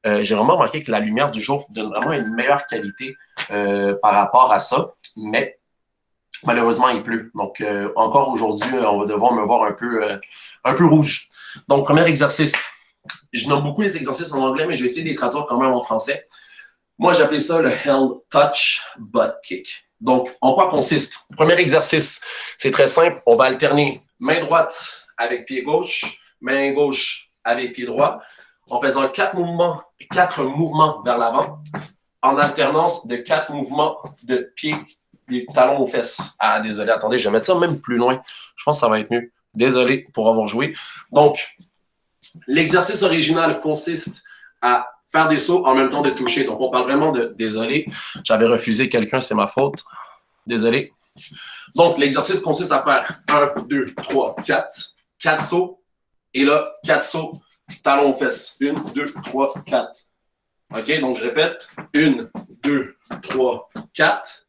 J'ai vraiment remarqué que la lumière du jour donne vraiment une meilleure qualité par rapport à ça. Mais malheureusement, il pleut. Donc, encore aujourd'hui, on va devoir me voir un peu rouge. Donc, premier exercice. Je nomme beaucoup les exercices en anglais, mais je vais essayer de les traduire quand même en français. Moi, j'appelais ça le Hell Touch Butt Kick. Donc, en quoi consiste? Premier exercice, c'est très simple. On va alterner main droite avec pied gauche, main gauche avec pied droit, en faisant quatre mouvements vers l'avant, en alternance de 4 mouvements de pied, des talons aux fesses. Ah, désolé, attendez, je vais mettre ça même plus loin. Je pense que ça va être mieux. Désolé pour avoir joué. Donc, l'exercice original consiste à faire des sauts en même temps de toucher. Donc, on parle vraiment de... Désolé, j'avais refusé quelqu'un, c'est ma faute. Désolé. Donc, l'exercice consiste à faire 1, 2, 3, 4. 4 sauts. Et là, 4 sauts, talons aux fesses. 1, 2, 3, 4. OK, donc je répète. 1, 2, 3, 4.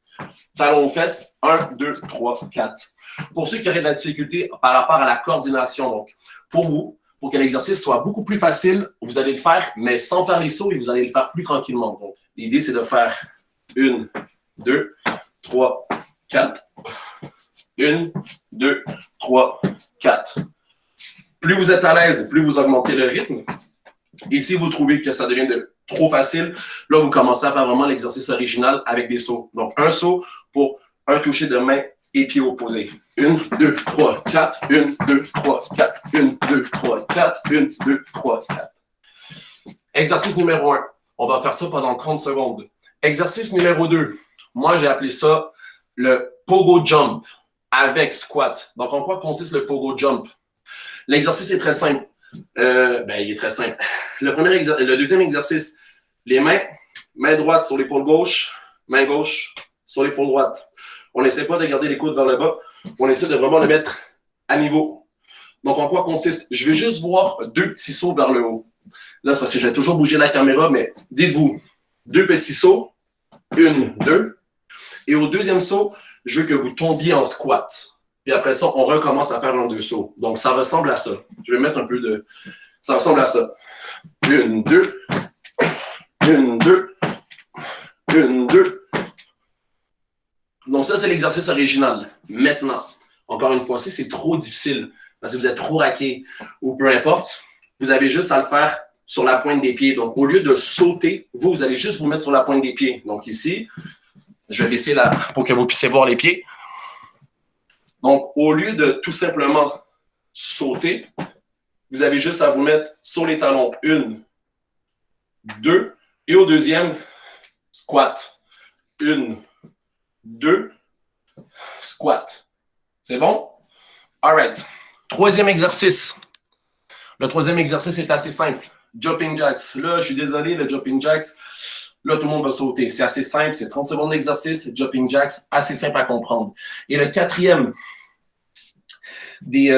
Talons aux fesses. 1, 2, 3, 4. Pour ceux qui auraient de la difficulté par rapport à la coordination, donc, pour vous, pour que l'exercice soit beaucoup plus facile, vous allez le faire, mais sans faire les sauts et vous allez le faire plus tranquillement. Donc, l'idée, c'est de faire 1, 2, 3, 4. 1, 2, 3, 4. Plus vous êtes à l'aise, plus vous augmentez le rythme. Et si vous trouvez que ça devient trop facile, là, vous commencez à faire vraiment l'exercice original avec des sauts. Donc, un saut pour un toucher de main et pied opposés. 1, 2, 3, 4. 1, 2, 3, 4. 1, 2, 3, 4. 1, 2, 3, 4. Exercice numéro 1. On va faire ça pendant 30 secondes. Exercice numéro 2. Moi, j'ai appelé ça le pogo jump avec squat. Donc, en quoi consiste le pogo jump? L'exercice est très simple. Il est très simple. Le deuxième exercice, les main droite sur l'épaule gauche, main gauche sur l'épaule droite. On n'essaie pas de garder les coudes vers le bas. On essaie de vraiment le mettre à niveau. Donc, en quoi consiste? Je vais juste voir 2 petits sauts vers le haut. Là, c'est parce que je vais toujours bouger la caméra, mais dites-vous, 2 petits sauts, 1, 2. Et au deuxième saut, je veux que vous tombiez en squat. Puis après ça, on recommence à faire un 2 sauts. Donc, ça ressemble à ça. Je vais mettre un peu de... Ça ressemble à ça. 1, 2. 1, 2. 1, 2. Donc, ça, c'est l'exercice original. Maintenant, encore une fois, si c'est trop difficile, parce que vous êtes trop raqué ou peu importe, vous avez juste à le faire sur la pointe des pieds. Donc, au lieu de sauter, vous allez juste vous mettre sur la pointe des pieds. Donc, ici, je vais laisser là pour que vous puissiez voir les pieds. Donc, au lieu de tout simplement sauter, vous avez juste à vous mettre sur les talons. 1, 2. Et au deuxième, squat. 1, 2, squat. C'est bon? All right. Troisième exercice. Le troisième exercice est assez simple. Jumping jacks. Là, je suis désolé, le jumping jacks, là, tout le monde va sauter. C'est assez simple, c'est 30 secondes d'exercice. Jumping jacks, assez simple à comprendre. Et le quatrième, c'est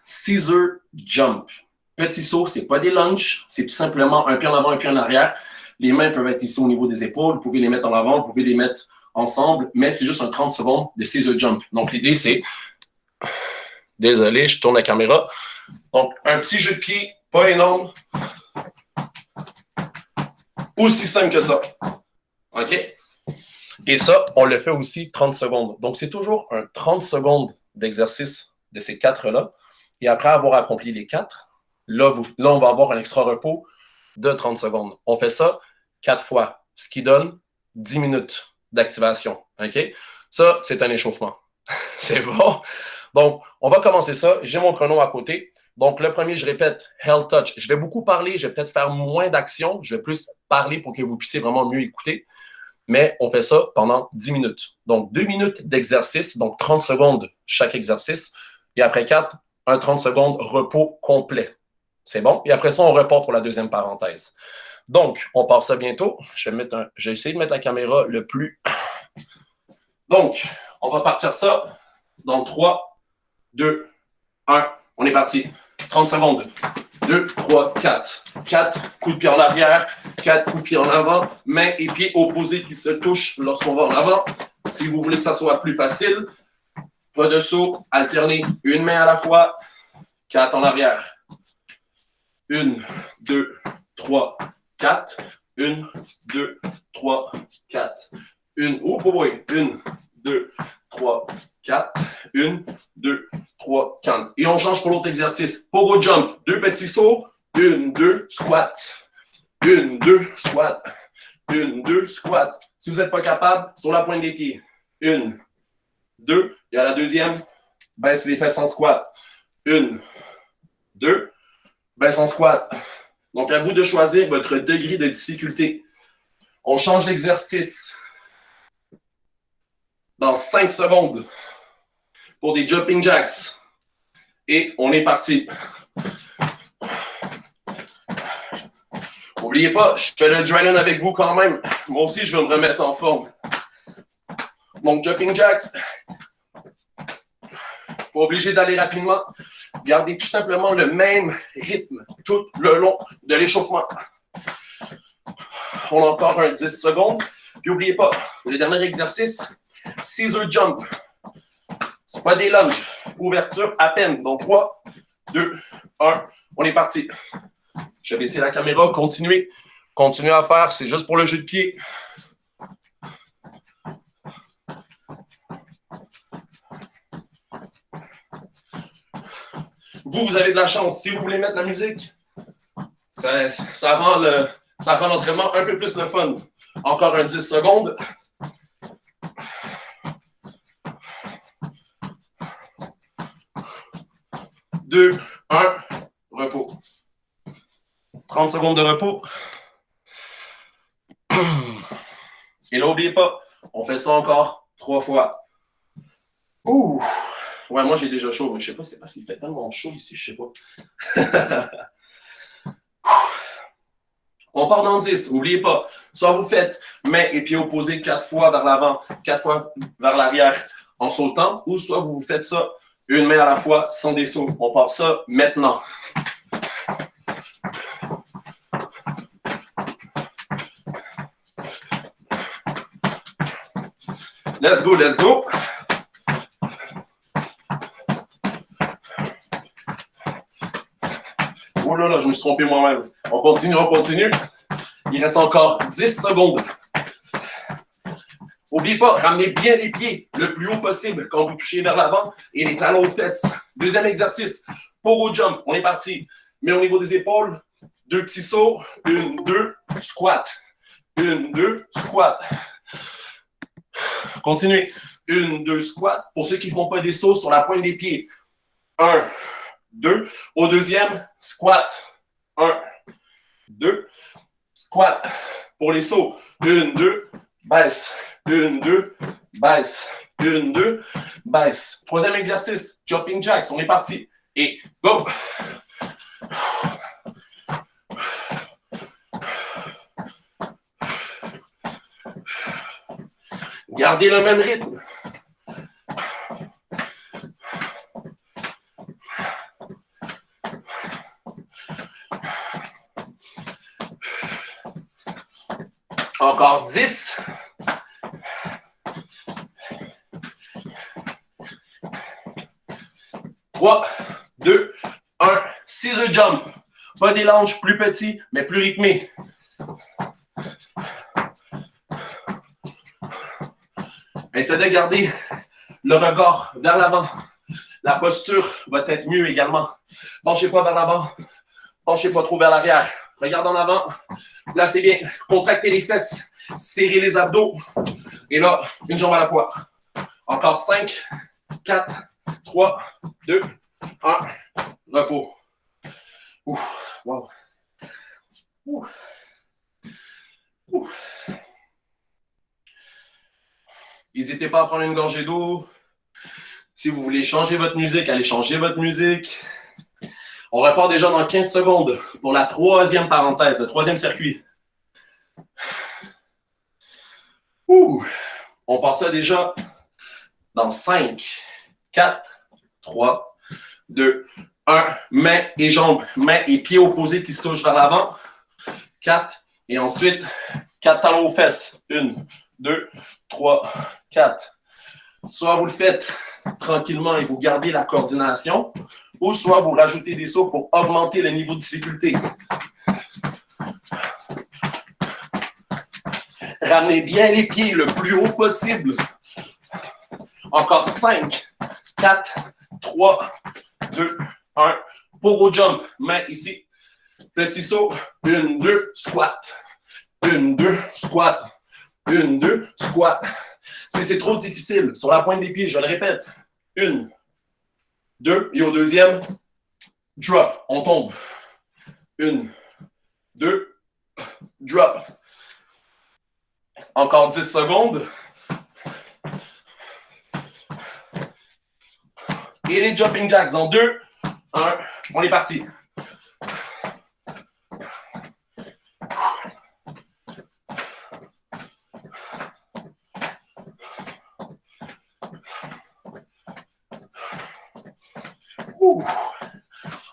scissor jump. Petit saut, c'est pas des lunges, c'est tout simplement un pied en avant, un pied en arrière. Les mains peuvent être ici au niveau des épaules, vous pouvez les mettre en avant, vous pouvez les mettre ensemble, mais c'est juste un 30 secondes de scissor jump. Donc, l'idée, c'est... Désolé, je tourne la caméra. Donc, un petit jeu de pied, pas énorme. Aussi simple que ça. OK? Et ça, on le fait aussi 30 secondes. Donc, c'est toujours un 30 secondes d'exercice de ces 4-là. Et après avoir accompli les 4, là, on va avoir un extra repos de 30 secondes. On fait ça 4 fois, ce qui donne 10 minutes d'activation. OK? Ça, c'est un échauffement. C'est bon? Donc, on va commencer ça. J'ai mon chrono à côté. Donc, le premier, je répète, Hell Touch. Je vais beaucoup parler. Je vais peut-être faire moins d'actions. Je vais plus parler pour que vous puissiez vraiment mieux écouter. Mais on fait ça pendant 10 minutes. Donc, 2 minutes d'exercice, donc 30 secondes chaque exercice. Et après 4, un 30 secondes repos complet. C'est bon? Et après ça, on repart pour la deuxième parenthèse. Donc, on part ça bientôt. Je vais essayer de mettre la caméra le plus... Donc, on va partir ça dans 3, 2, 1. On est parti. 30 secondes. 2, 3, 4. 4 coups de pied en arrière, 4 coups de pied en avant, mains et pieds opposés qui se touchent lorsqu'on va en avant. Si vous voulez que ça soit plus facile, pas de saut, alternez une main à la fois, 4 en arrière. 1, 2, 3, 4. 1, 2, 3, 4. 1, oh boy. 1, 2, 3, 4. 1, 2, 3, 4. Et on change pour l'autre exercice. Pogo jump. 2 petits sauts. 1, 2, squat. 1, 2, squat. 1, 2, squat. Si vous n'êtes pas capable, sur la pointe des pieds. 1, 2. Et à la deuxième, baisse les fesses en squat. 1, 2. Baisse en squat. Donc, à vous de choisir votre degré de difficulté. On change l'exercice dans 5 secondes pour des jumping jacks. Et on est parti. N'oubliez pas, je fais le dry run avec vous quand même. Moi aussi, je vais me remettre en forme. Donc, jumping jacks. Pas obligé d'aller rapidement. Gardez tout simplement le même rythme tout le long de l'échauffement. On a encore un 10 secondes. Puis n'oubliez pas, le dernier exercice, scissor jump. Ce n'est pas des lunges. Ouverture à peine. Donc 3, 2, 1. On est parti. Je vais baisser la caméra. Continuez. Continuez à faire. C'est juste pour le jeu de pied. Vous avez de la chance. Si vous voulez mettre la musique, ça rend l'entraînement un peu plus le fun. Encore un 10 secondes. Deux, un, repos. 30 secondes de repos. Et là, n'oubliez pas, on fait ça encore 3 fois. Ouh! Ouais, moi, j'ai déjà chaud, mais je sais pas, c'est parce qu'il fait tellement chaud ici, je sais pas. On part dans 10, n'oubliez pas. Soit vous faites main et pied opposés 4 fois vers l'avant, 4 fois vers l'arrière en sautant, ou soit vous faites ça une main à la fois sans des sauts. On part ça maintenant. Let's go, let's go. Oh là là, je me suis trompé moi-même. On continue, on continue. Il reste encore 10 secondes. N'oubliez pas, ramenez bien les pieds le plus haut possible quand vous touchez vers l'avant et les talons aux fesses. Deuxième exercice, pogo jump. On est parti. Mais au niveau des épaules, 2 petits sauts. 1, 2, squat. 1, 2, squat. Continuez. 1, 2, squat. Pour ceux qui ne font pas des sauts sur la pointe des pieds. 1, 2. Au deuxième, squat. 1, 2. Squat. Pour les sauts. 1, 2. Baisse. 1, 2. Baisse. 1, 2. Baisse. Troisième exercice. Jumping jacks. On est parti. Et go. Gardez le même rythme. Encore 10. Trois, 2, 1. Scissor jump. Pas des lunges plus petits, mais plus rythmés. Essayez de garder le regard vers l'avant. La posture va être mieux également. Penchez pas vers l'avant. Penchez pas trop vers l'arrière. Regardez en avant. Placez bien. Contractez les fesses. Serrez les abdos. Et là, une jambe à la fois. Encore 5, 4, 3, 2, 1. Repos. Ouf, wow. Ouf. Ouf. N'hésitez pas à prendre une gorgée d'eau. Si vous voulez changer votre musique, allez changer votre musique. On repart déjà dans 15 secondes pour la troisième parenthèse, le troisième circuit. Ouh. On part ça déjà dans 5, 4, 3, 2, 1. Mains et jambes, mains et pieds opposés qui se touchent vers l'avant. 4. Et ensuite, 4 talons aux fesses. 1, 2, 3, 4. Soit vous le faites tranquillement et vous gardez la coordination, ou soit vous rajoutez des sauts pour augmenter le niveau de difficulté. Ramenez bien les pieds le plus haut possible. Encore 5, 4, 3, 2, 1. Pogo jump. Main ici. Petit saut. 1, 2, squat. 1, 2, squat. 1, 2, squat. Si c'est trop difficile, sur la pointe des pieds, je le répète. 1, 2, et au deuxième, drop. On tombe. 1, 2, drop. Encore 10 secondes. Et les jumping jacks dans 2, 1. On est parti.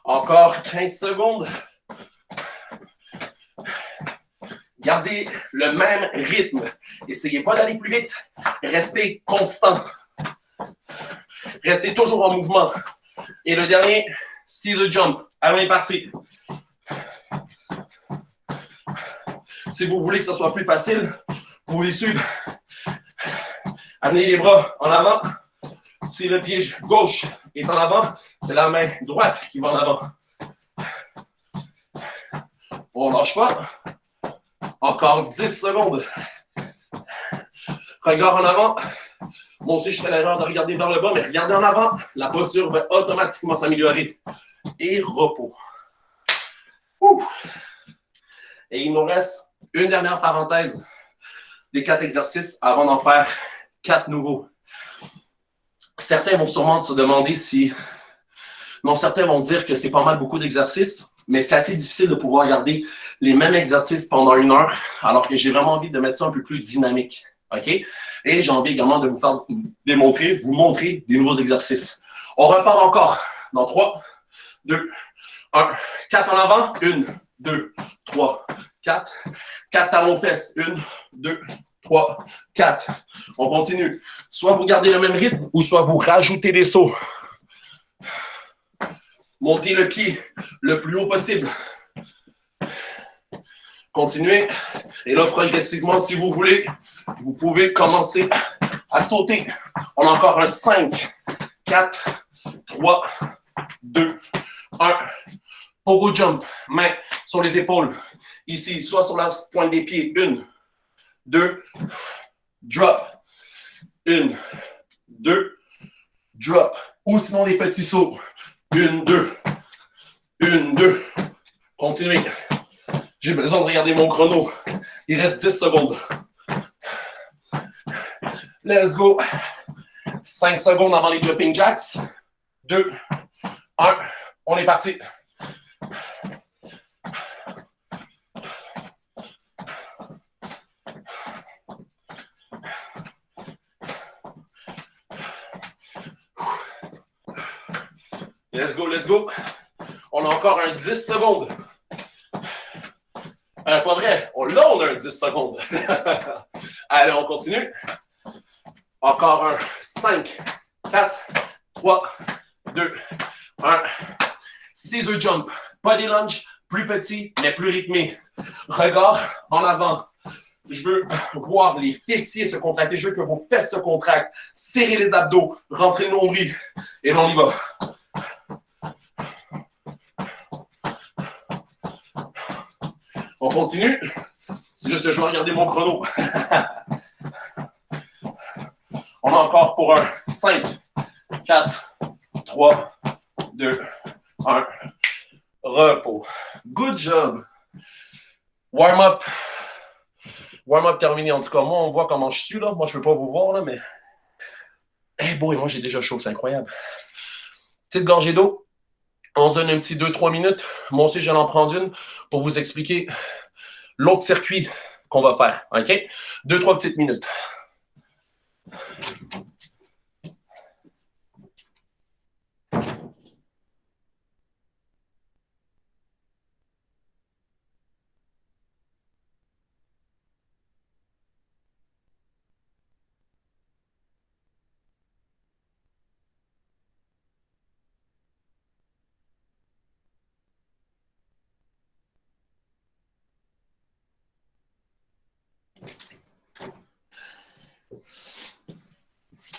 Encore 15 secondes. Gardez le même rythme. Essayez pas d'aller plus vite. Restez constant. Restez toujours en mouvement. Et le dernier, scissor jump. Allons, on est parti. Si vous voulez que ce soit plus facile, vous pouvez suivre. Amenez les bras en avant. Si le pied gauche est en avant, c'est la main droite qui va en avant. On ne lâche pas. Encore 10 secondes. Regard en avant. Moi aussi, je fais l'erreur de regarder vers le bas, mais regardez en avant. La posture va automatiquement s'améliorer. Et repos. Ouh. Et il nous reste une dernière parenthèse des 4 exercices avant d'en faire 4 nouveaux. Certains vont sûrement se demander si... Non, certains vont dire que c'est pas mal beaucoup d'exercices, mais c'est assez difficile de pouvoir garder les mêmes exercices pendant 1 heure, alors que j'ai vraiment envie de mettre ça un peu plus dynamique. OK? Et j'ai envie également de vous faire démontrer, vous montrer des nouveaux exercices. On repart encore dans 3, 2, 1. 4 en avant. 1, 2, 3, 4. 4 talons fesses. 1, 2, 3, 4. On continue. Soit vous gardez le même rythme, ou soit vous rajoutez des sauts. Montez le pied le plus haut possible. Continuez. Et là, progressivement, si vous voulez, vous pouvez commencer à sauter. On a encore un 5, 4, 3, 2, 1. Pogo jump. Main sur les épaules. Ici, soit sur la pointe des pieds. 1, 2, drop. 1, 2, drop. Ou sinon des petits sauts. 1, 2. 1, 2. Continuez. J'ai besoin de regarder mon chrono. Il reste 10 secondes. Let's go. 5 secondes avant les jumping jacks. 2, 1. On est parti. Let's go, let's go. On a encore un 10 secondes. Pas vrai. Là, on a un 10 secondes. Allez, on continue. Encore un 5, 4, 3, 2, 1. Scissor jump. Pas des lunges, plus petits, mais plus rythmés. Regard en avant. Je veux voir les fessiers se contracter. Je veux que vos fesses se contractent. Serrez les abdos. Rentrez le nombril. Et là, on y va. On continue. C'est juste que je vais regarder mon chrono. On a encore pour un 5, 4, 3, 2, 1. Repos. Good job. Warm-up. Warm-up terminé. En tout cas, moi, on voit comment je suis là. Moi, je ne peux pas vous voir, là, mais... Eh boy, moi, j'ai déjà chaud. C'est incroyable. Petite gorgée d'eau. On se donne un petit 2-3 minutes. Moi aussi, je vais en prendre une pour vous expliquer l'autre circuit qu'on va faire. OK? 2-3 petites minutes.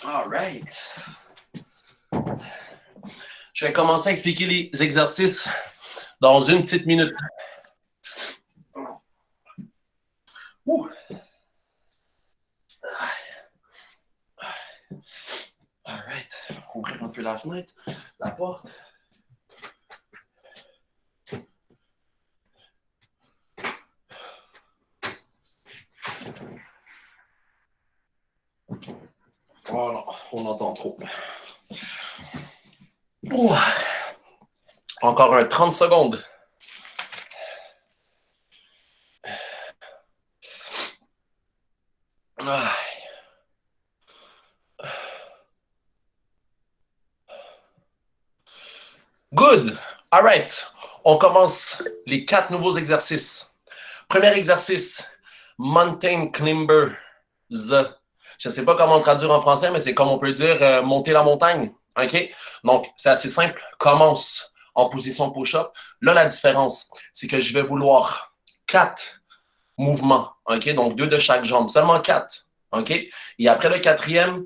All right. Je vais commencer à expliquer les exercices dans une petite minute. Ouh. All right. Ouvrir un peu la fenêtre, la porte. Voilà, on entend trop. Ouh. Encore un 30 secondes. Good. All right. On commence les 4 nouveaux exercices. Premier exercice, Mountain Climbers. Je ne sais pas comment le traduire en français, mais c'est comme on peut dire monter la montagne. OK? Donc, c'est assez simple. Commence en position push-up. Là, la différence, c'est que je vais vouloir 4 mouvements. OK? Donc, 2 de chaque jambe. Seulement 4. OK? Et après le 4e,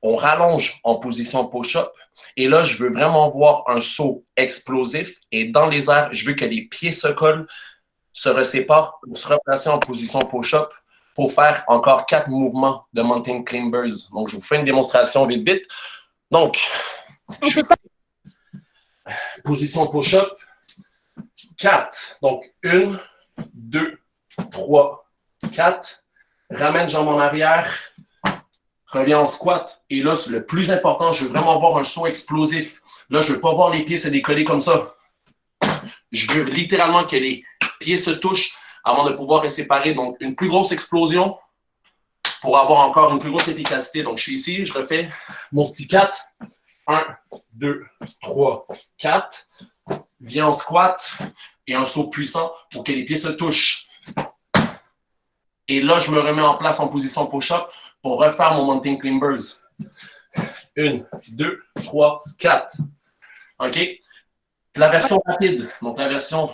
on rallonge en position push-up. Et là, je veux vraiment voir un saut explosif. Et dans les airs, je veux que les pieds se collent, se reséparent, se replacer en position push-up pour faire encore 4 mouvements de Mountain Climbers. Donc, je vous fais une démonstration vite, vite. Donc, je fais position push-up, 4. Donc, 1, 2, 3, 4. Ramène jambe en arrière. Reviens en squat. Et là, c'est le plus important, je veux vraiment voir un saut explosif. Là, je ne veux pas voir les pieds se décoller comme ça. Je veux littéralement que les pieds se touchent avant de pouvoir les séparer. Donc, une plus grosse explosion pour avoir encore une plus grosse efficacité. Donc, je suis ici, je refais mon petit 4. 1, 2, 3, 4. Viens en squat et un saut puissant pour que les pieds se touchent. Et là, je me remets en place en position push-up pour refaire mon Mountain Climbers. 1, 2, 3, 4. OK? La version rapide, donc la version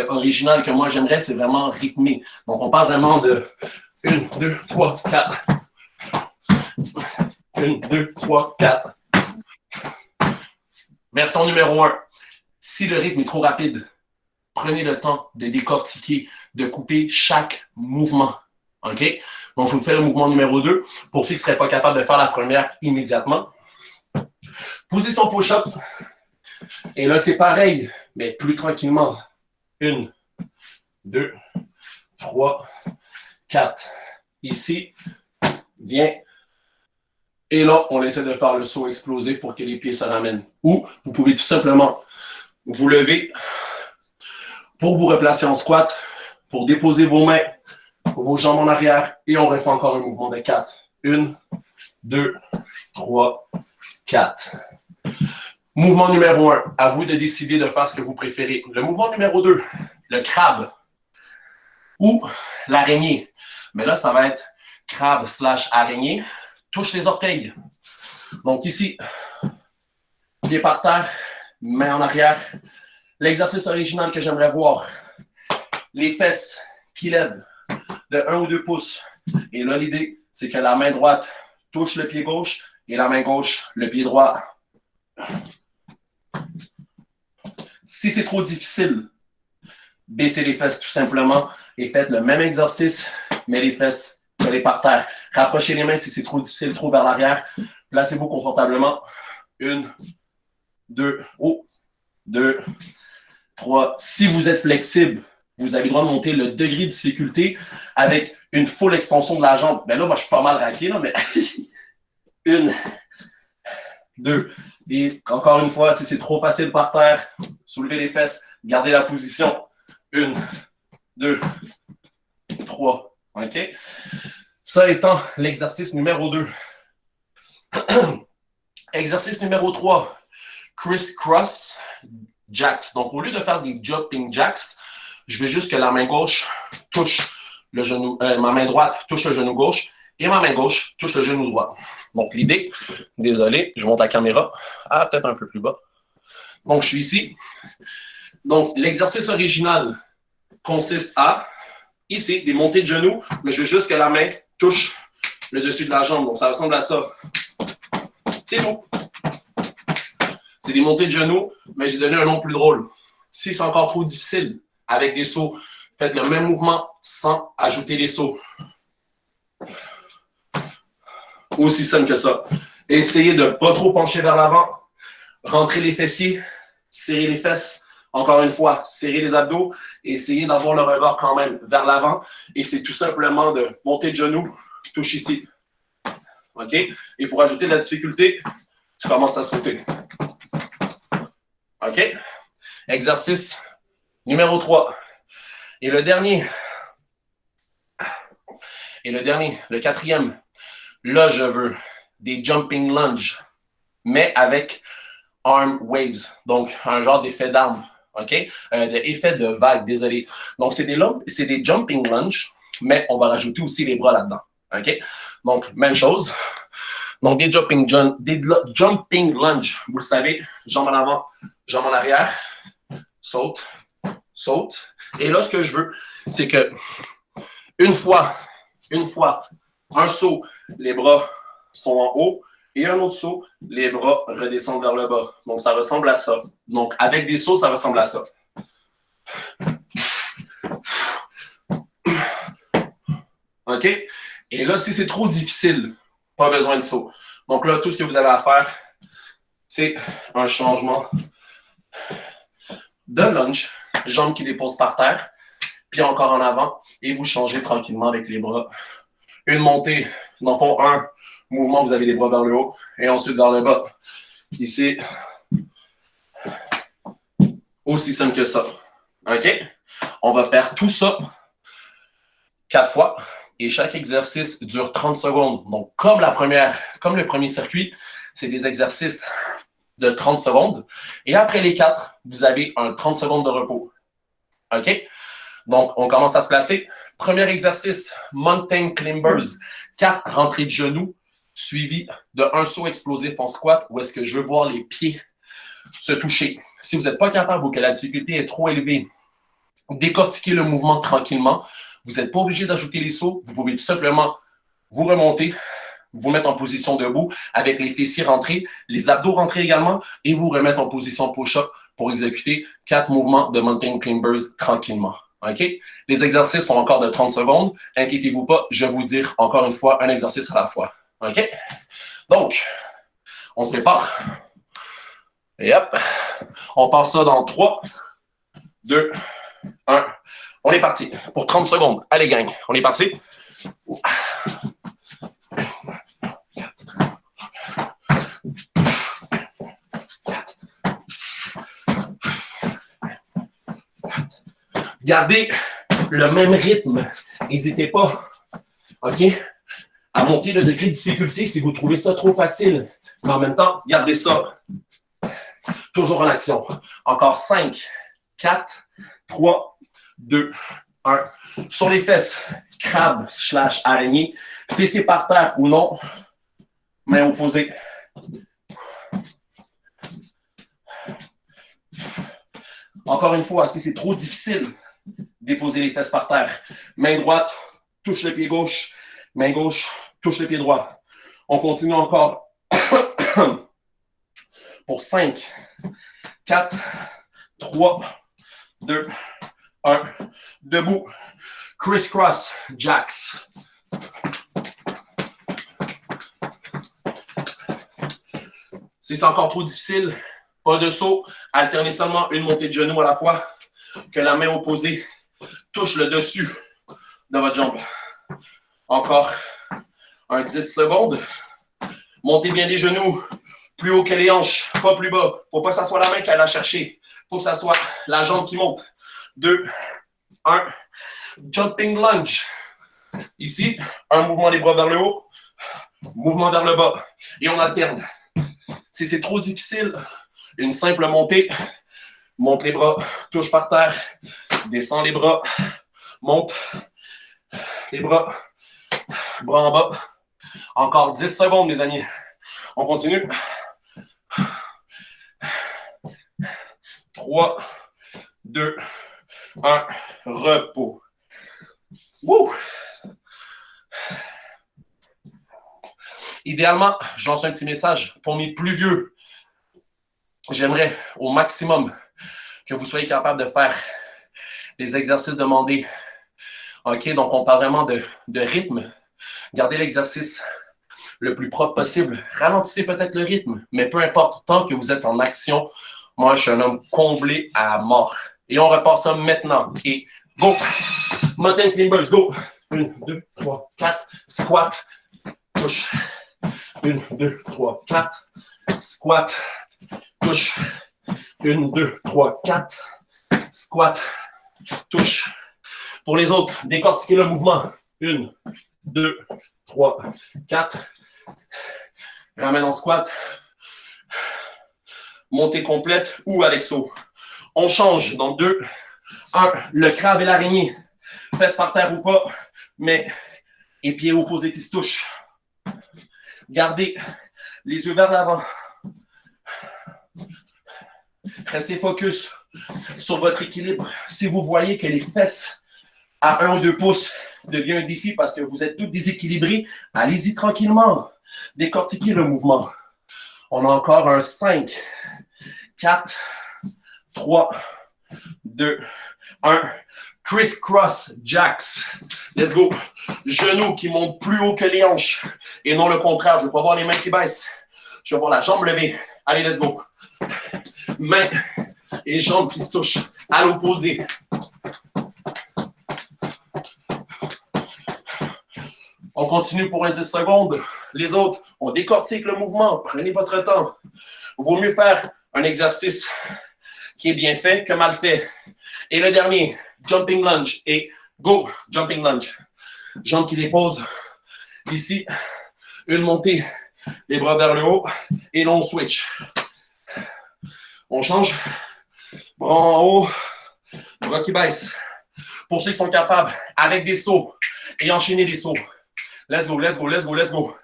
originale que moi j'aimerais, c'est vraiment rythmé. Donc, on parle vraiment de 1, 2, 3, 4. 1, 2, 3, 4. Version numéro 1. Si le rythme est trop rapide, prenez le temps de décortiquer, de couper chaque mouvement. OK? Donc, je vous fais le mouvement numéro 2 pour ceux qui ne seraient pas capables de faire la première immédiatement. Position push-up. Et là, c'est pareil, mais plus tranquillement. 1, 2, 3, 4. Ici, viens. Et là, on essaie de faire le saut explosif pour que les pieds se ramènent. Ou vous pouvez tout simplement vous lever pour vous replacer en squat, pour déposer vos mains, vos jambes en arrière, et on refait encore un mouvement de 4. 1, 2, 3, 4. Mouvement numéro 1, à vous de décider de faire ce que vous préférez. Le mouvement numéro 2, le crabe ou l'araignée. Mais là, ça va être crabe / araignée. Touche les orteils. Donc ici, pied par terre, main en arrière. L'exercice original que j'aimerais voir, les fesses qui lèvent de 1 ou 2 pouces. Et là, l'idée, c'est que la main droite touche le pied gauche et la main gauche, le pied droit. Si c'est trop difficile, baissez les fesses tout simplement et faites le même exercice, mais les fesses collées par terre. Rapprochez les mains si c'est trop difficile, trop vers l'arrière. Placez-vous confortablement. 1, 2, 2, 3. Si vous êtes flexible, vous avez le droit de monter le degré de difficulté avec une full extension de la jambe. Ben là, moi, je suis pas mal raqué, là, mais 1, 2. Et encore une fois, si c'est trop facile par terre, soulevez les fesses, gardez la position. 1, 2, 3. OK? Ça étant l'exercice numéro 2. Exercice numéro 3. Criss-cross jacks. Donc, au lieu de faire des jumping jacks, je veux juste que la main gauche touche le genou, ma main droite touche le genou gauche et ma main gauche touche le genou droit. Donc, l'idée, désolé, je monte la caméra. Ah, peut-être un peu plus bas. Donc, je suis ici. Donc, l'exercice original consiste à, ici, des montées de genoux, mais je veux juste que la main touche le dessus de la jambe. Donc, ça ressemble à ça. C'est tout. C'est des montées de genoux, mais j'ai donné un nom plus drôle. Si c'est encore trop difficile avec des sauts, faites le même mouvement sans ajouter les sauts. Aussi simple que ça. Essayez de ne pas trop pencher vers l'avant. Rentrez les fessiers, serrez les fesses. Encore une fois, serrez les abdos et essayez d'avoir le regard quand même vers l'avant. Et c'est tout simplement de monter de genoux, touche ici. OK? Et pour ajouter de la difficulté, tu commences à sauter. OK? Exercice numéro 3. Et le dernier, le quatrième, là, je veux des jumping lunges, mais avec arm waves, donc un genre d'effet d'arme, OK? D'effet de vague, désolé. Donc, c'est des jumping lunges, mais on va rajouter aussi les bras là-dedans, OK? Donc, même chose. Donc, des jumping lunges, vous le savez, jambes en avant, jambes en arrière, saute, saute. Et là, ce que je veux, c'est que une fois, un saut, les bras sont en haut, et un autre saut, les bras redescendent vers le bas. Donc, ça ressemble à ça. Donc, avec des sauts, ça ressemble à ça. OK? Et là, si c'est trop difficile, pas besoin de saut. Donc là, tout ce que vous avez à faire, c'est un changement de lunge, jambes qui déposent par terre, puis encore en avant, et vous changez tranquillement avec les bras. Une montée, dans le fond, un mouvement, vous avez les bras vers le haut, et ensuite vers le bas. Ici, aussi simple que ça. OK? On va faire tout ça 4 fois, et chaque exercice dure 30 secondes. Donc, comme le premier circuit, c'est des exercices de 30 secondes. Et après les 4, vous avez un 30 secondes de repos. OK? Donc, on commence à se placer. Premier exercice, Mountain Climbers. 4 rentrées de genoux, suivi de un saut explosif en squat, où est-ce que je veux voir les pieds se toucher. Si vous n'êtes pas capable ou que la difficulté est trop élevée, décortiquez le mouvement tranquillement. Vous n'êtes pas obligé d'ajouter les sauts. Vous pouvez tout simplement vous remonter, vous mettre en position debout avec les fessiers rentrés, les abdos rentrés également, et vous remettre en position push-up pour exécuter 4 mouvements de Mountain Climbers tranquillement. OK? Les exercices sont encore de 30 secondes. Inquiétez-vous pas, je vais vous dire encore une fois un exercice à la fois. OK? Donc, on se prépare. Et hop, on passe ça dans 3, 2, 1. On est parti pour 30 secondes. Allez, gang, on est parti. Gardez le même rythme. N'hésitez pas, OK, à monter le degré de difficulté si vous trouvez ça trop facile. Mais en même temps, gardez ça toujours en action. Encore 5, 4, 3, 2, 1. Sur les fesses, crabe / araignée. Fessiers par terre ou non. Main opposée. Encore une fois, si c'est trop difficile, déposez les fesses par terre. Main droite, touche le pied gauche. Main gauche, touche le pied droit. On continue encore pour 5, 4, 3, 2, 1. Debout. Criss-cross jacks. Si c'est encore trop difficile, pas de saut. Alternez seulement une montée de genoux à la fois. Que la main opposée touche le dessus de votre jambe. Encore un 10 secondes. Montez bien les genoux. Plus haut que les hanches, pas plus bas. Faut pas que ça soit la main qui aille la chercher. Faut que ça soit la jambe qui monte. 2, 1. Jumping lunge. Ici, un mouvement des bras vers le haut, mouvement vers le bas. Et on alterne. Si c'est trop difficile, une simple montée. Monte les bras, touche par terre. Descend les bras. Monte les bras. Bras en bas. Encore 10 secondes, les amis. On continue. 3, 2, 1. Repos. Wouh! Idéalement, je lance un petit message pour mes plus vieux. J'aimerais au maximum que vous soyez capable de faire les exercices demandés. OK, donc on parle vraiment de rythme. Gardez l'exercice le plus propre possible. Ralentissez peut-être le rythme, mais peu importe, tant que vous êtes en action, moi, je suis un homme comblé à mort. Et on repart ça maintenant. Et go! Mountain climbers, go! 1, 2, 3, 4. Squat. Push. 1, 2, 3, 4. Squat. Push. 1, 2, 3, 4. Squat. Touche. Pour les autres, décortiquez le mouvement. 1, 2, 3, 4. Ramène en squat. Montée complète ou avec saut. On change dans 2, 1. Le crabe et l'araignée. Fesses par terre ou pas, mais et pieds opposés qui se touchent. Gardez les yeux vers l'avant. Restez focus sur votre équilibre. Si vous voyez que les fesses à 1 ou 2 pouces devient un défi parce que vous êtes tous déséquilibrés, allez-y tranquillement. Décortiquez le mouvement. On a encore un 5, 4, 3, 2, 1. Criss-cross jacks. Let's go. Genoux qui montent plus haut que les hanches. Et non le contraire. Je ne veux pas voir les mains qui baissent. Je veux voir la jambe levée. Allez, let's go. Mains et jambes qui se touchent à l'opposé. On continue pour un 10 secondes. Les autres, on décortique le mouvement. Prenez votre temps. Vaut mieux faire un exercice qui est bien fait que mal fait. Et le dernier, jumping lunge. Et go, jumping lunge. Jambes qui déposent. Ici, une montée, les bras vers le haut. Et l'on switch. On change. Bras en haut, bras qui baissent. Pour ceux qui sont capables, avec des sauts et enchaîner des sauts. Let's go, let's go, let's go, let's go.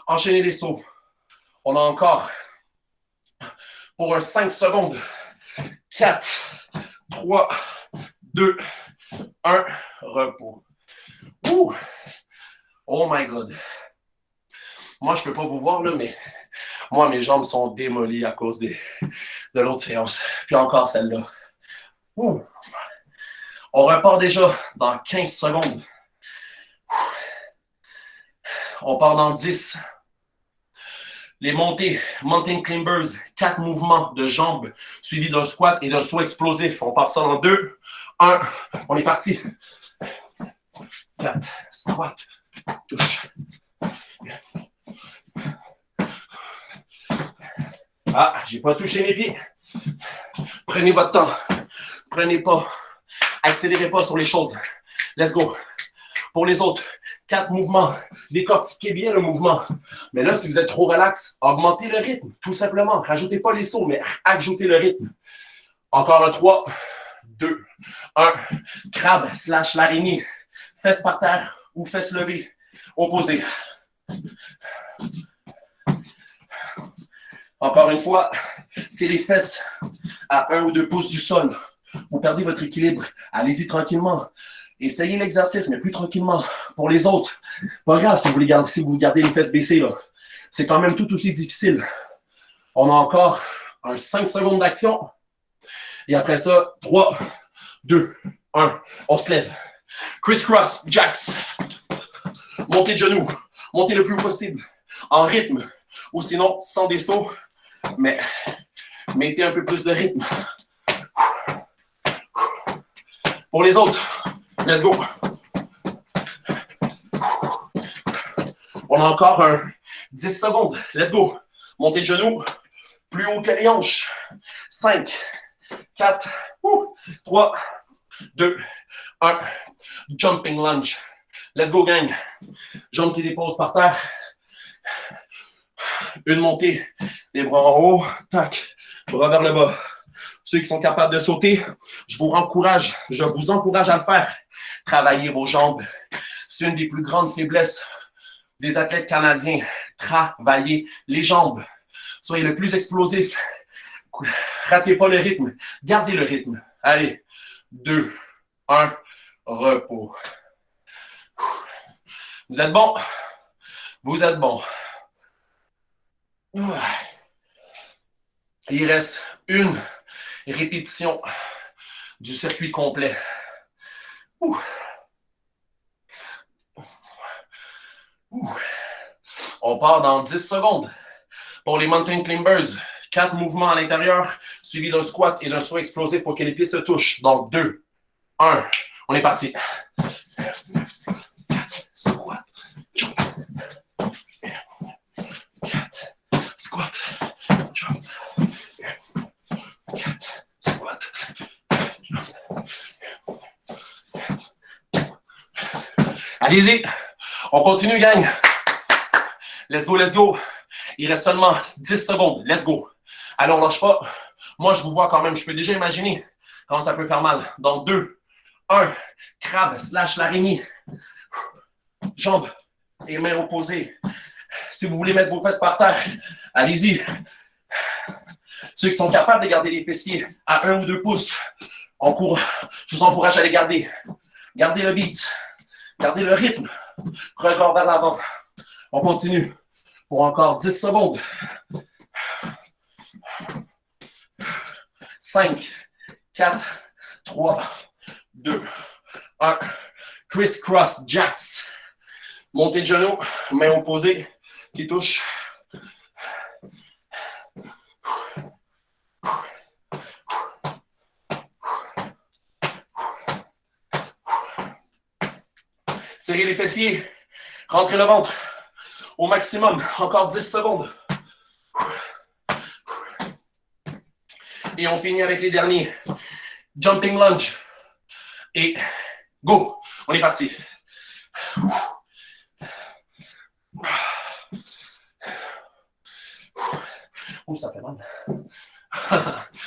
Enchaîner les sauts. On a encore pour un 5 secondes. 4, 3, 2, 1. Repos. Ouh. Oh my God. Moi, je ne peux pas vous voir, là, mais moi, mes jambes sont démolies à cause de l'autre séance. Puis encore celle-là. Ouh. On repart déjà dans 15 secondes. On part dans 10. Les montées, mountain climbers, 4 mouvements de jambes suivis d'un squat et d'un saut explosif. On part ça dans 2, 1. On est parti. 4, squat, touche. Ah, j'ai pas touché mes pieds. Prenez votre temps. Prenez pas. Accélérez pas sur les choses. Let's go. Pour les autres, 4 mouvements. Décortiquez bien le mouvement. Mais là, si vous êtes trop relax, augmentez le rythme, tout simplement. Rajoutez pas les sauts, mais ajoutez le rythme. Encore un 3, 2, 1. Crabe / l'araignée. Fesses par terre ou fesses levées. Opposé. Encore une fois, c'est les fesses à 1 ou 2 pouces du sol. Vous perdez votre équilibre. Allez-y tranquillement. Essayez l'exercice, mais plus tranquillement. Pour les autres, pas grave si vous gardez les fesses baissées, là. C'est quand même tout aussi difficile. On a encore un 5 secondes d'action. Et après ça, 3, 2, 1. On se lève. Criss-cross jacks. Montez de genoux. Montez le plus possible. En rythme. Ou sinon, sans des sauts. Mais mettez un peu plus de rythme. Pour les autres, let's go. On a encore un 10 secondes. Let's go. Montez de genoux. Plus haut que les hanches. 5, 4, 3, 2, 1. Jumping lunge. Let's go, gang. Jambes qui déposent par terre. Une montée. Les bras en haut. Tac. Bras vers le bas. Ceux qui sont capables de sauter, je vous encourage à le faire. Travaillez vos jambes. C'est une des plus grandes faiblesses des athlètes canadiens. Travaillez les jambes. Soyez le plus explosif. Ratez pas le rythme. Gardez le rythme. Allez. 2, 1. Repos. Vous êtes bon? Vous êtes bon. Il reste une répétition du circuit complet. Ouh. Ouh. On part dans 10 secondes. Pour les Mountain Climbers, 4 mouvements à l'intérieur, suivi d'un squat et d'un saut explosif pour que les pieds se touchent. Donc 2, 1, on est parti. 4, squat, jump. 4, squat, jump. 4, squat, jump. Allez-y, on continue, gang. Let's go, let's go. Il reste seulement 10 secondes. Let's go. Allez, on ne lâche pas. Moi, je vous vois quand même. Je peux déjà imaginer comment ça peut faire mal. Dans 2, 1, crabe / l'araignée. Jambes et mains opposées. Si vous voulez mettre vos fesses par terre, allez-y. Ceux qui sont capables de garder les fessiers à 1 ou 2 pouces, je vous encourage à les garder. Gardez le beat. Gardez le rythme. Regard vers l'avant. On continue pour encore 10 secondes. 5, 4, 3, 2, 1. Criss-cross jacks. Montée de genoux, main opposée qui touche. Serrez les fessiers. Rentrez le ventre. Au maximum, encore 10 secondes. Et on finit avec les derniers. Jumping lunge. Et go. On est parti. Ouh, ça fait mal.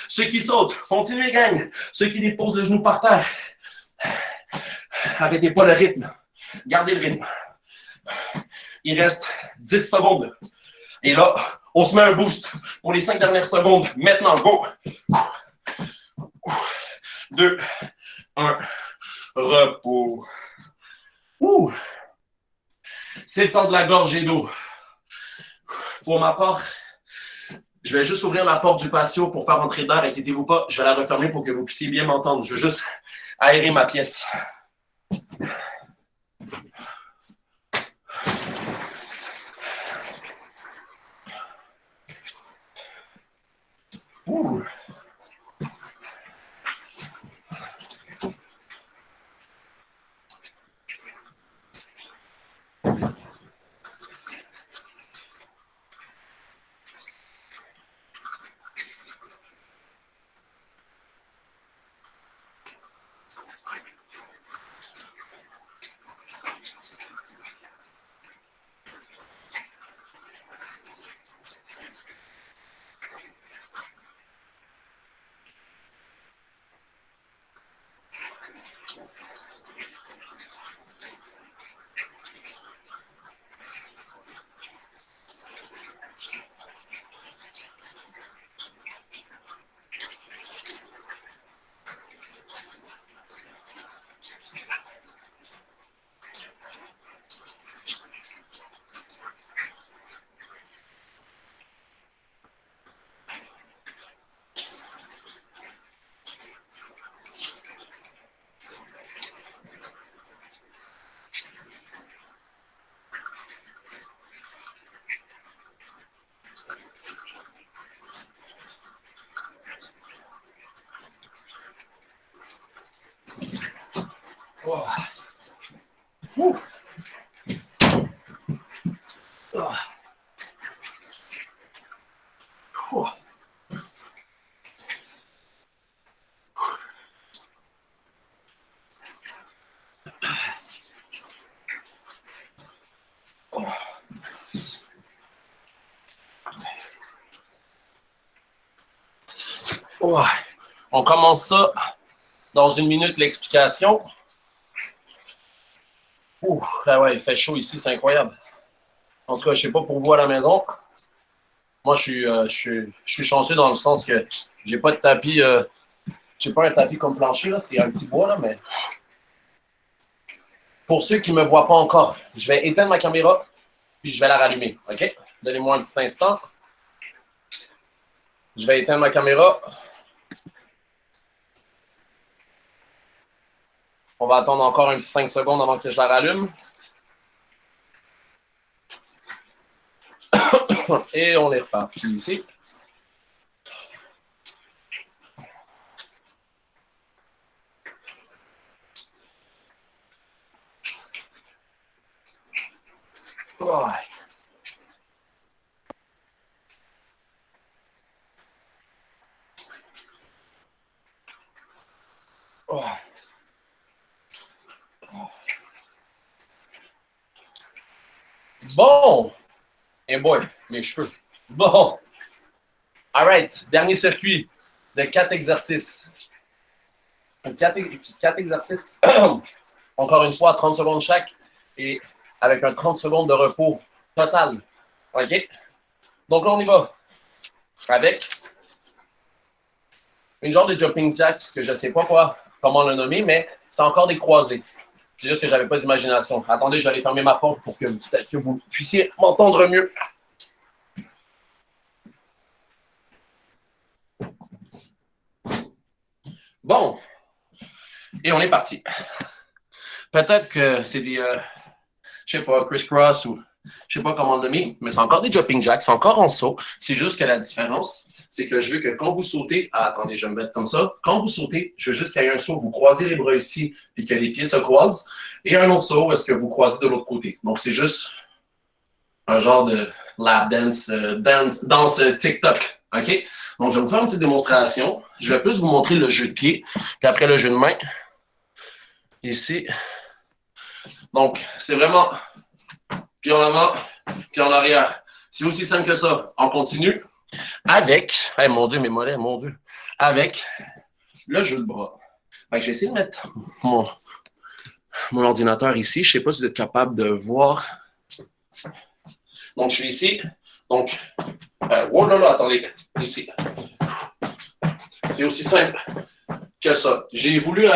Ceux qui sautent, continuez, gang. Ceux qui déposent le genou par terre, arrêtez pas le rythme. Gardez le rythme. Il reste 10 secondes. Et là, on se met un boost pour les 5 dernières secondes. Maintenant, go. 2, 1, repos. Ouh. C'est le temps de la gorgée d'eau. Pour ma part, je vais juste ouvrir la porte du patio pour faire entrer d'air. Inquiétez-vous pas, je vais la refermer pour que vous puissiez bien m'entendre. Je vais juste aérer ma pièce. Ouh. Oh. Oh. Oh. Oh. On commence ça dans 1 minute, l'explication. Ah ouais, il fait chaud ici, c'est incroyable. En tout cas, je ne sais pas pour vous à la maison. Moi, je suis chanceux dans le sens que j'ai pas de tapis. J'ai pas un tapis comme plancher, là, c'est un petit bois, là, mais. Pour ceux qui ne me voient pas encore, je vais éteindre ma caméra, puis je vais la rallumer. OK? Donnez-moi un petit instant. Je vais éteindre ma caméra. On va attendre encore un petit 5 secondes avant que je la rallume. Et on est reparti ici. Oh. Oh. Bon. Et boy, mes cheveux. Bon. All right. Dernier circuit de 4 exercices. 4 exercices. Encore une fois, 30 secondes chaque et avec un 30 secondes de repos total. OK? Donc là, on y va. Avec une genre de jumping jacks que je ne sais pas comment le nommer, mais c'est encore des croisés. C'est juste que je n'avais pas d'imagination. Attendez, je vais aller fermer ma porte pour que peut-être que vous puissiez m'entendre mieux. Bon. Et on est parti. Peut-être que c'est des, je sais pas, criss-cross ou je sais pas comment le nommer, mais c'est encore des jumping jacks, c'est encore en saut. C'est juste que la différence, c'est que je veux que quand vous sautez, attendez, je vais me mettre comme ça. Quand vous sautez, je veux juste qu'il y ait un saut, vous croisez les bras ici, puis que les pieds se croisent, et un autre saut, est-ce que vous croisez de l'autre côté. Donc, c'est juste un genre de lap dance, danse TikTok. OK? Donc, je vais vous faire une petite démonstration. Je vais plus vous montrer le jeu de pied qu'après le jeu de main. Ici. Donc, c'est vraiment puis en avant, puis en arrière. C'est aussi simple que ça. On continue avec, hey, mon Dieu, mes mollets, mon Dieu, avec le jeu de bras. Fait que je vais essayer de mettre mon ordinateur ici. Je ne sais pas si vous êtes capable de voir. Donc, je suis ici. Donc, oh là là, attendez, ici. C'est aussi simple que ça. J'ai voulu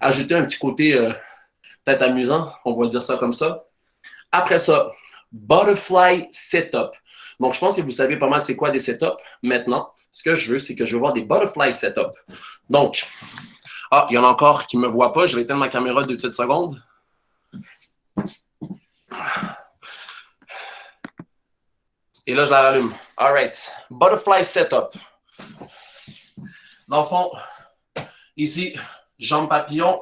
ajouter un petit côté peut-être amusant, on va dire ça comme ça. Après ça, butterfly setup. Donc, je pense que vous savez pas mal c'est quoi des setups. Maintenant, ce que je veux, c'est que je veux voir des butterfly setup. Donc, il y en a encore qui ne me voient pas. Je vais éteindre ma caméra 2 petites secondes. Et là, je la rallume. All right. Butterfly setup. Dans le fond, ici, jambes papillon,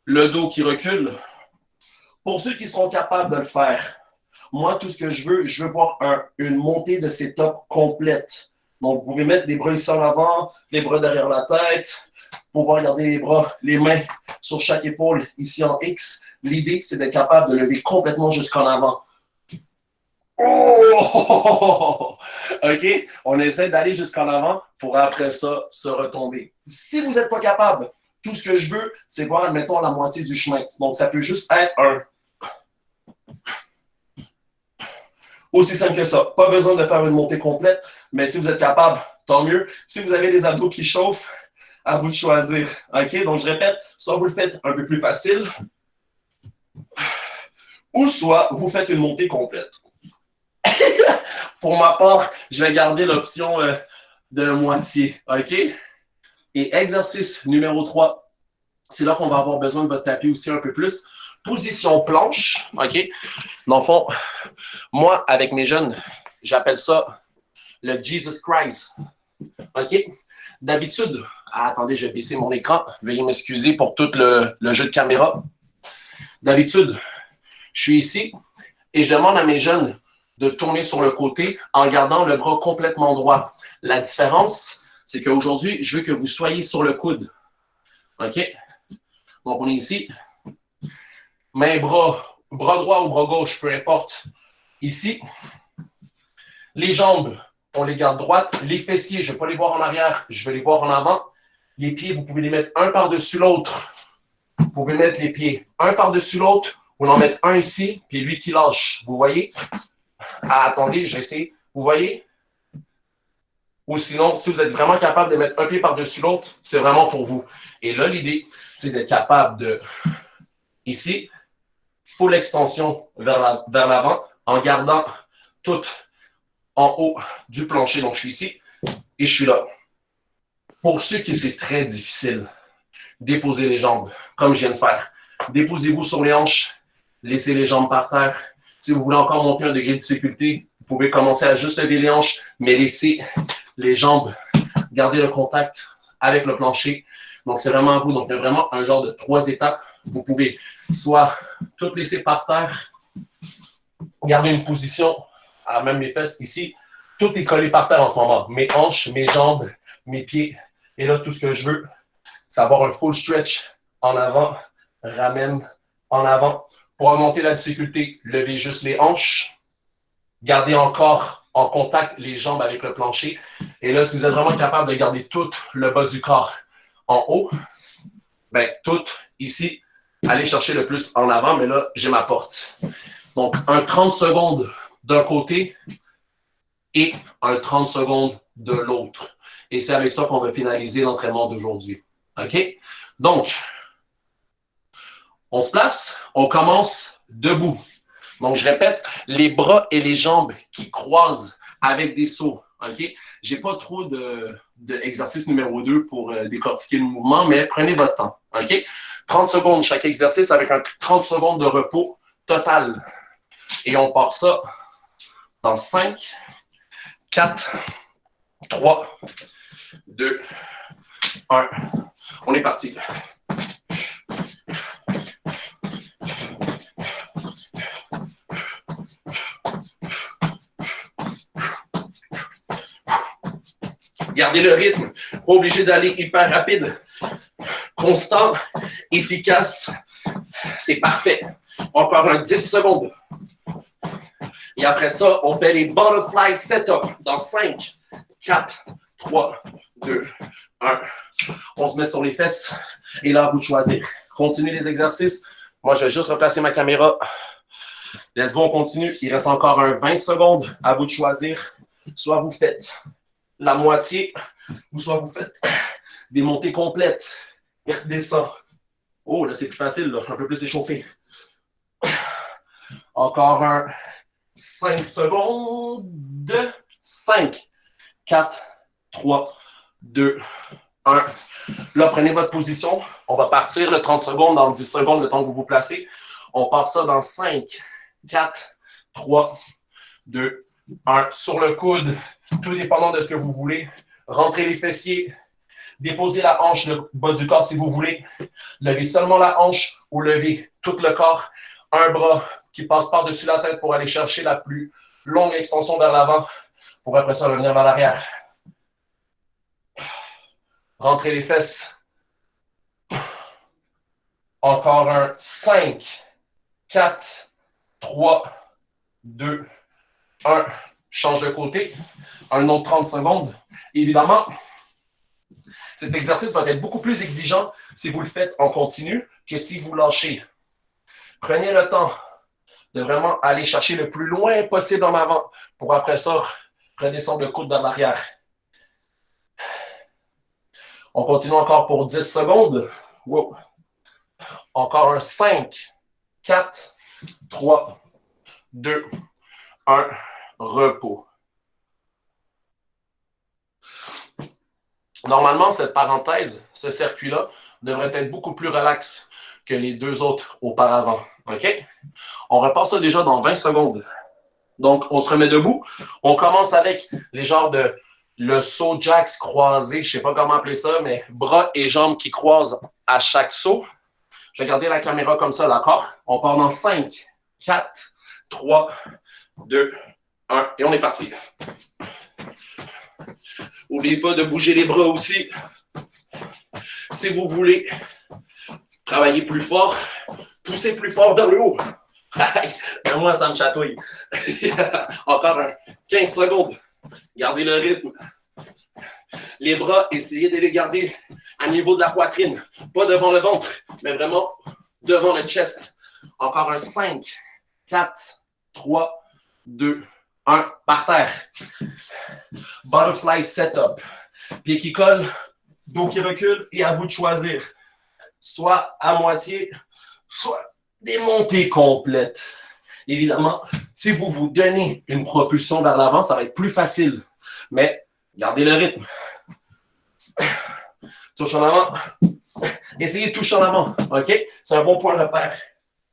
le dos qui recule. Pour ceux qui seront capables de le faire, moi, tout ce que je veux voir une montée de setup complète. Donc, vous pouvez mettre les bras ici en avant, les bras derrière la tête, pouvoir garder les bras, les mains sur chaque épaule ici en X. L'idée, c'est d'être capable de lever complètement jusqu'en avant. Oh! OK? On essaie d'aller jusqu'en avant pour après ça se retomber. Si vous n'êtes pas capable, tout ce que je veux, c'est voir, admettons, la moitié du chemin. Donc, ça peut juste être un. Aussi simple que ça. Pas besoin de faire une montée complète, mais si vous êtes capable, tant mieux. Si vous avez les abdos qui chauffent, à vous de choisir. OK? Donc, je répète, soit vous le faites un peu plus facile, ou soit vous faites une montée complète. Pour ma part, je vais garder l'option de moitié. OK? Et exercice numéro 3, c'est là qu'on va avoir besoin de votre tapis aussi un peu plus. Position planche. OK? Dans le fond, moi, avec mes jeunes, j'appelle ça le Jesus Christ. OK? D'habitude, attendez, je vais baisser mon écran. Veuillez m'excuser pour tout le jeu de caméra. D'habitude, je suis ici et je demande à mes jeunes de tourner sur le côté en gardant le bras complètement droit. La différence, c'est qu'aujourd'hui, je veux que vous soyez sur le coude. OK? Donc, on est ici. Main, bras droit ou bras gauche, peu importe. Ici. Les jambes, on les garde droites. Les fessiers, je ne vais pas les voir en arrière, je vais les voir en avant. Les pieds, vous pouvez les mettre un par-dessus l'autre. Vous pouvez mettre les pieds un par-dessus l'autre. Vous en mettez un ici, puis lui qui lâche. Vous voyez? Attendez, je vais essayer. Vous voyez? Ou sinon, si vous êtes vraiment capable de mettre un pied par-dessus l'autre, c'est vraiment pour vous. Et là, l'idée, c'est d'être capable de, ici, full extension vers l'avant, en gardant toute en haut du plancher. Donc, je suis ici et je suis là. Pour ceux qui c'est très difficile, déposez les jambes, comme je viens de faire. Déposez-vous sur les hanches, laissez les jambes par terre. Si vous voulez encore monter un degré de difficulté, vous pouvez commencer à juste lever les hanches, mais laissez les jambes, garder le contact avec le plancher. Donc, c'est vraiment à vous. Donc, il y a vraiment un genre de 3 étapes. Vous pouvez soit tout laisser par terre, garder une position, à même les fesses ici. Tout est collé par terre en ce moment. Mes hanches, mes jambes, mes pieds. Et là, tout ce que je veux, c'est avoir un full stretch en avant, ramène en avant. Pour augmenter la difficulté, levez juste les hanches. Gardez encore en contact les jambes avec le plancher. Et là, si vous êtes vraiment capable de garder tout le bas du corps en haut, bien, tout ici, allez chercher le plus en avant, mais là, j'ai ma porte. Donc, un 30 secondes d'un côté et un 30 secondes de l'autre. Et c'est avec ça qu'on va finaliser l'entraînement d'aujourd'hui. OK? Donc, on se place, on commence debout. Donc, je répète, les bras et les jambes qui croisent avec des sauts. OK? Je n'ai pas trop d'exercice numéro 2 pour décortiquer le mouvement, mais prenez votre temps. OK? 30 secondes chaque exercice avec un 30 secondes de repos total. Et on part ça dans 5, 4, 3, 2, 1. On est parti. Gardez le rythme. Pas obligé d'aller hyper rapide. Constant, efficace. C'est parfait. Encore un 10 secondes. Et après ça, on fait les butterfly setup dans 5, 4, 3, 2, 1. On se met sur les fesses. Et là, à vous de choisir. Continuez les exercices. Moi, je vais juste replacer ma caméra. Let's go, on continue. Il reste encore un 20 secondes. À vous de choisir. Soit vous faites la moitié, ou soit vous faites des montées complètes. Et redescend. Oh, là, c'est plus facile, là. Un peu plus échauffé. Encore un 5 secondes. 5, 4, 3, 2, 1. Là, prenez votre position. On va partir le 30 secondes dans 10 secondes, le temps que vous vous placez. On part ça dans 5, 4, 3, 2, 1. Sur le coude, tout dépendant de ce que vous voulez. Rentrez les fessiers. Déposez la hanche, le bas du corps si vous voulez. Levez seulement la hanche ou levez tout le corps. Un bras qui passe par-dessus la tête pour aller chercher la plus longue extension vers l'avant pour après ça revenir vers l'arrière. Rentrez les fesses. Encore un 5, 4, 3, 2, 1. Change de côté. Un autre 30 secondes. Évidemment, cet exercice va être beaucoup plus exigeant si vous le faites en continu que si vous lâchez. Prenez le temps de vraiment aller chercher le plus loin possible en avant pour après ça redescendre le coude vers l'arrière. On continue encore pour 10 secondes. Wow. Encore un 5, 4, 3, 2, 1. Repos. Normalement, cette parenthèse, ce circuit-là, devrait être beaucoup plus relax que les deux autres auparavant. OK? On repart ça déjà dans 20 secondes. Donc, on se remet debout. On commence avec les genres de le saut jacks croisé, je ne sais pas comment appeler ça, mais bras et jambes qui croisent à chaque saut. Je vais garder la caméra comme ça, d'accord? On part dans 5, 4, 3, 2, 1. Et on est parti. N'oubliez pas de bouger les bras aussi. Si vous voulez travailler plus fort, poussez plus fort vers le haut. Moi, ça me chatouille. Encore un 15 secondes. Gardez le rythme. Les bras, essayez de les garder à niveau de la poitrine. Pas devant le ventre, mais vraiment devant le chest. Encore un 5, 4, 3, 2, 1. Par terre. Butterfly setup. Pied qui colle, dos qui recule et à vous de choisir. Soit à moitié, soit des montées complètes. Évidemment, si vous vous donnez une propulsion vers l'avant, ça va être plus facile. Mais gardez le rythme. Touche en avant. Essayez de toucher en avant. OK? C'est un bon point de repère.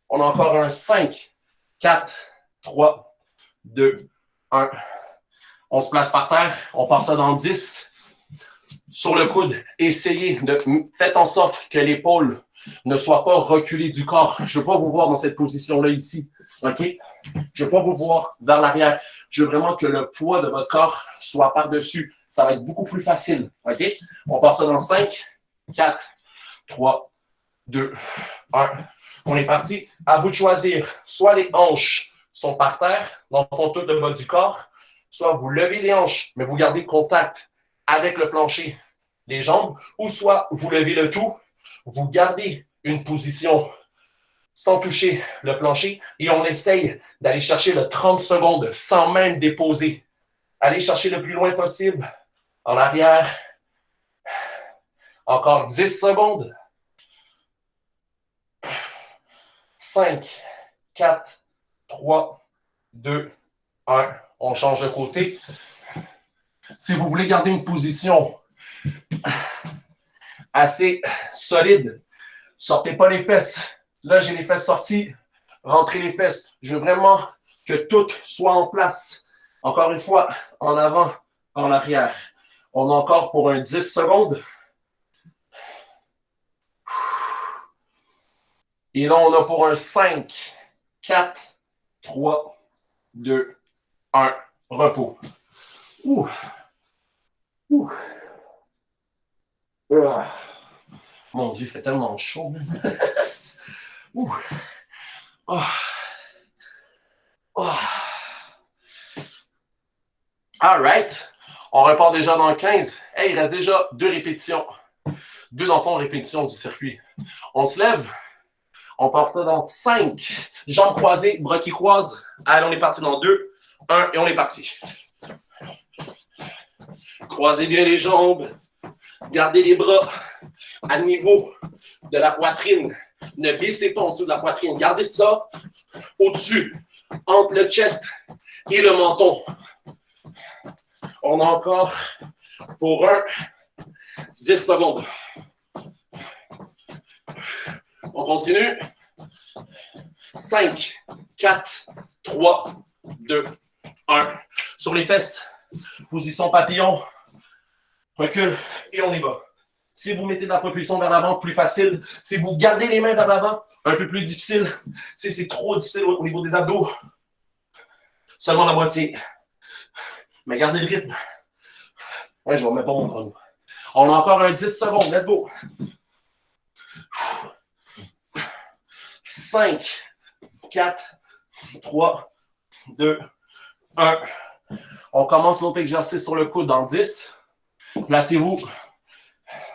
On a encore un 5, 4, 3, 2, 1. On se place par terre. On part ça dans 10. Sur le coude, essayez de faire en sorte que l'épaule ne soit pas reculée du corps. Je ne veux pas vous voir dans cette position-là ici. OK? Je ne veux pas vous voir vers l'arrière. Je veux vraiment que le poids de votre corps soit par-dessus. Ça va être beaucoup plus facile. OK? On part ça dans 5, 4, 3, 2, 1. On est parti. À vous de choisir. Soit les hanches sont par terre, dans le fond tout le bas du corps, soit vous levez les hanches, mais vous gardez contact avec le plancher, les jambes, ou soit vous levez le tout, vous gardez une position sans toucher le plancher et on essaye d'aller chercher le 30 secondes sans même déposer. Allez chercher le plus loin possible, en arrière. Encore 10 secondes. 5, 4, 3, 2, 1. On change de côté. Si vous voulez garder une position assez solide, sortez pas les fesses. Là, j'ai les fesses sorties. Rentrez les fesses. Je veux vraiment que tout soit en place. Encore une fois, en avant, en arrière. On a encore pour un 10 secondes. Et là, on a pour un 5, 4, 3, 2, 1. Repos. Ouh. Ouh. Mon Dieu, il fait tellement chaud. Ouh. Oh. Oh. All right. On repart déjà dans 15. Hey, il reste déjà 2 répétitions. 2 dans le fond répétitions du circuit. On se lève. On part ça dans 5. Jambes croisées, bras qui croisent. Allez, on est parti dans 2, 1 et on est parti. Croisez bien les jambes. Gardez les bras à niveau de la poitrine. Ne baissez pas en dessous de la poitrine. Gardez ça au-dessus, entre le chest et le menton. On a encore pour un 10 secondes. On continue. 5, 4, 3, 2, 1. Sur les fesses, position papillon. Recule et on y va. Si vous mettez de la propulsion vers l'avant, plus facile. Si vous gardez les mains vers l'avant, un peu plus difficile. Si c'est trop difficile au niveau des abdos, seulement la moitié. Mais gardez le rythme. Ouais, je ne remets pas mon chrono. On a encore un 10 secondes. Let's go. 5, 4, 3, 2, 1. On commence l'autre exercice sur le coude dans 10. Placez-vous.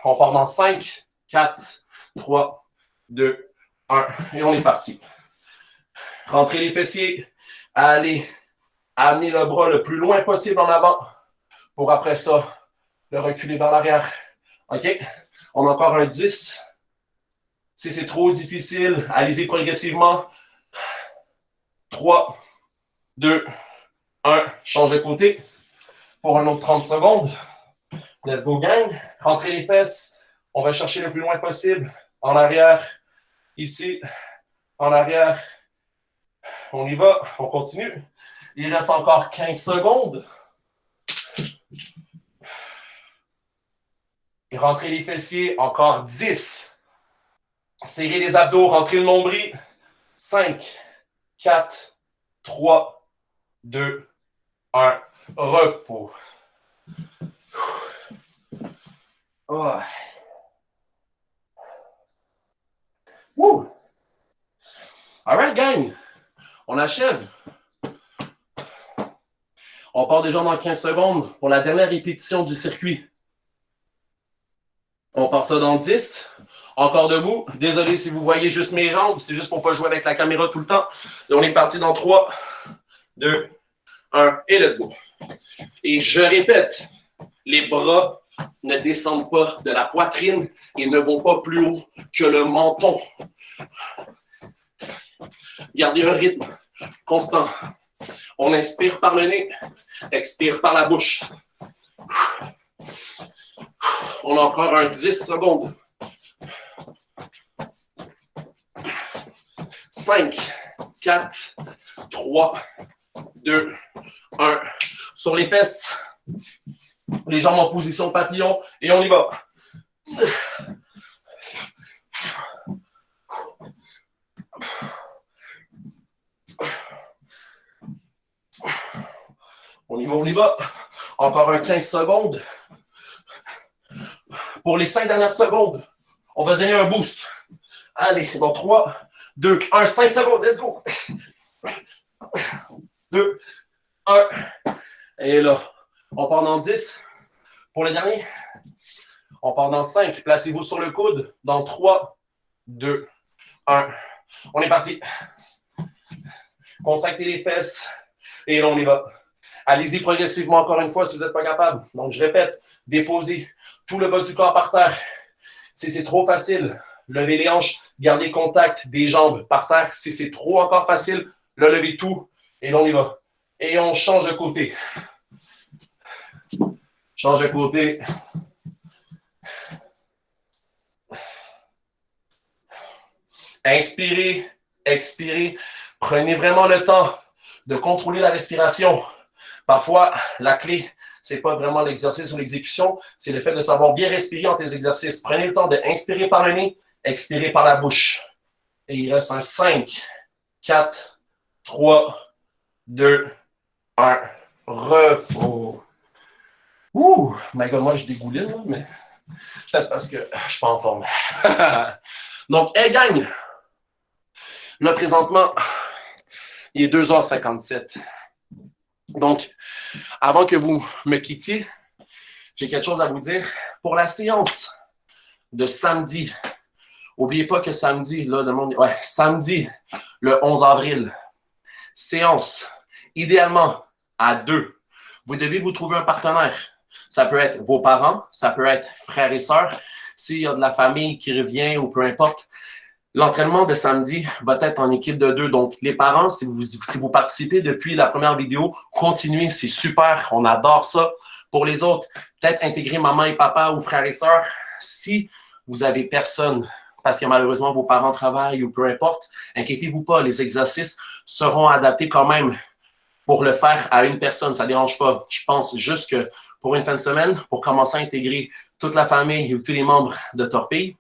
On part dans 5, 4, 3, 2, 1. Et on est parti. Rentrez les fessiers. Allez amener le bras le plus loin possible en avant pour après ça, le reculer vers l'arrière. OK? On a encore un 10. Si c'est trop difficile, allez-y progressivement. 3, 2, 1. Change de côté pour un autre 30 secondes. Let's go, gang. Rentrez les fesses. On va chercher le plus loin possible. En arrière. Ici. En arrière. On y va. On continue. Il reste encore 15 secondes. Et rentrez les fessiers. Encore 10. Serrez les abdos. Rentrez le nombril. 5, 4, 3, 2, 1. Repos. Oh. Woo. All right, gang. On achève. On part déjà dans 15 secondes pour la dernière répétition du circuit. On part ça dans 10. Encore debout. Désolé si vous voyez juste mes jambes. C'est juste pour ne pas jouer avec la caméra tout le temps. Et on est parti dans 3, 2, 1. Et let's go. Et je répète, les bras ne descendent pas de la poitrine et ne vont pas plus haut que le menton. Gardez un rythme constant. On inspire par le nez, expire par la bouche. On a encore un 10 secondes. 5, 4, 3, 2, 1. Sur les fesses, les jambes en position papillon et on y va. On y va, on y va. Encore un 15 secondes. Pour les 5 dernières secondes, on va donner un boost. Allez, dans 3, 2, 1, 5 secondes, let's go. 2, 1. Et là, on part dans 10. Pour les derniers, on part dans 5. Placez-vous sur le coude. Dans 3, 2, 1. On est parti. Contractez les fesses. Et là, on y va. Allez-y progressivement encore une fois si vous n'êtes pas capable. Donc, je répète, déposez tout le bas du corps par terre. Si c'est trop facile, levez les hanches, gardez contact des jambes par terre. Si c'est trop encore facile, levez tout et là, on y va. Et on change de côté. Change de côté. Inspirez, expirez. Prenez vraiment le temps de contrôler la respiration. Parfois, la clé, ce n'est pas vraiment l'exercice ou l'exécution, c'est le fait de savoir bien respirer entre les exercices. Prenez le temps d'inspirer par le nez, expirer par la bouche. Et il reste un 5, 4, 3, 2, 1. Repos. Ouh, my God, moi je dégouline, là, mais peut-être parce que je ne suis pas en forme. Donc, hey gang, là présentement, il est 2h57. Donc, avant que vous me quittiez, j'ai quelque chose à vous dire. Pour la séance de samedi, n'oubliez pas que samedi, là, samedi, le 11 avril, séance, idéalement à 2. Vous devez vous trouver un partenaire. Ça peut être vos parents, ça peut être frères et sœurs. S'il y a de la famille qui revient ou peu importe, l'entraînement de samedi va être en équipe de 2. Donc, les parents, si vous participez depuis la première vidéo, continuez, c'est super, on adore ça. Pour les autres, peut-être intégrer maman et papa ou frères et sœurs. Si vous avez personne, parce que malheureusement vos parents travaillent ou peu importe, inquiétez-vous pas, les exercices seront adaptés quand même pour le faire à une personne, ça ne dérange pas. Je pense juste que pour une fin de semaine, pour commencer à intégrer toute la famille ou tous les membres de Torpille,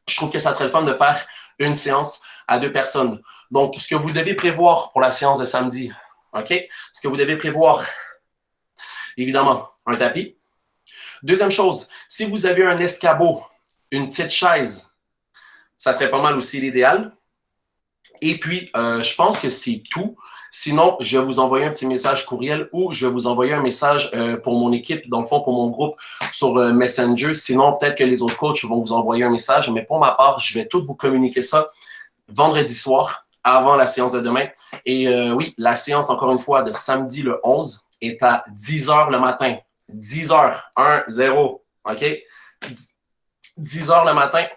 je trouve que ça serait le fun de faire une séance à 2 personnes. Donc, ce que vous devez prévoir pour la séance de samedi, OK? Ce que vous devez prévoir, évidemment, un tapis. Deuxième chose, si vous avez un escabeau, une petite chaise, ça serait pas mal aussi l'idéal. Et puis, je pense que c'est tout. Sinon, je vais vous envoyer un petit message courriel ou je vais vous envoyer un message pour mon équipe, dans le fond, pour mon groupe sur Messenger. Sinon, peut-être que les autres coachs vont vous envoyer un message. Mais pour ma part, je vais tout vous communiquer ça vendredi soir, avant la séance de demain. Et oui, la séance, encore une fois, de samedi le 11 est à 10h le matin. 10h, 1-0, OK? 10h le matin.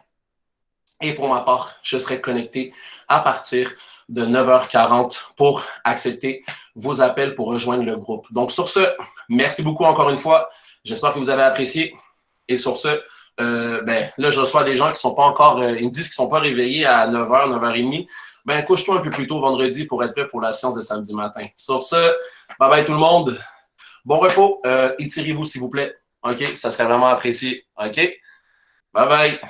Et pour ma part, je serai connecté à partir de 9h40 pour accepter vos appels pour rejoindre le groupe. Donc, sur ce, merci beaucoup encore une fois. J'espère que vous avez apprécié. Et sur ce, là, je reçois des gens qui ne sont pas encore, ils me disent qu'ils ne sont pas réveillés à 9h, 9h30. Couche-toi un peu plus tôt vendredi pour être prêt pour la séance de samedi matin. Sur ce, bye bye tout le monde. Bon repos. Étirez-vous, s'il vous plaît. OK? Ça serait vraiment apprécié. OK? Bye bye.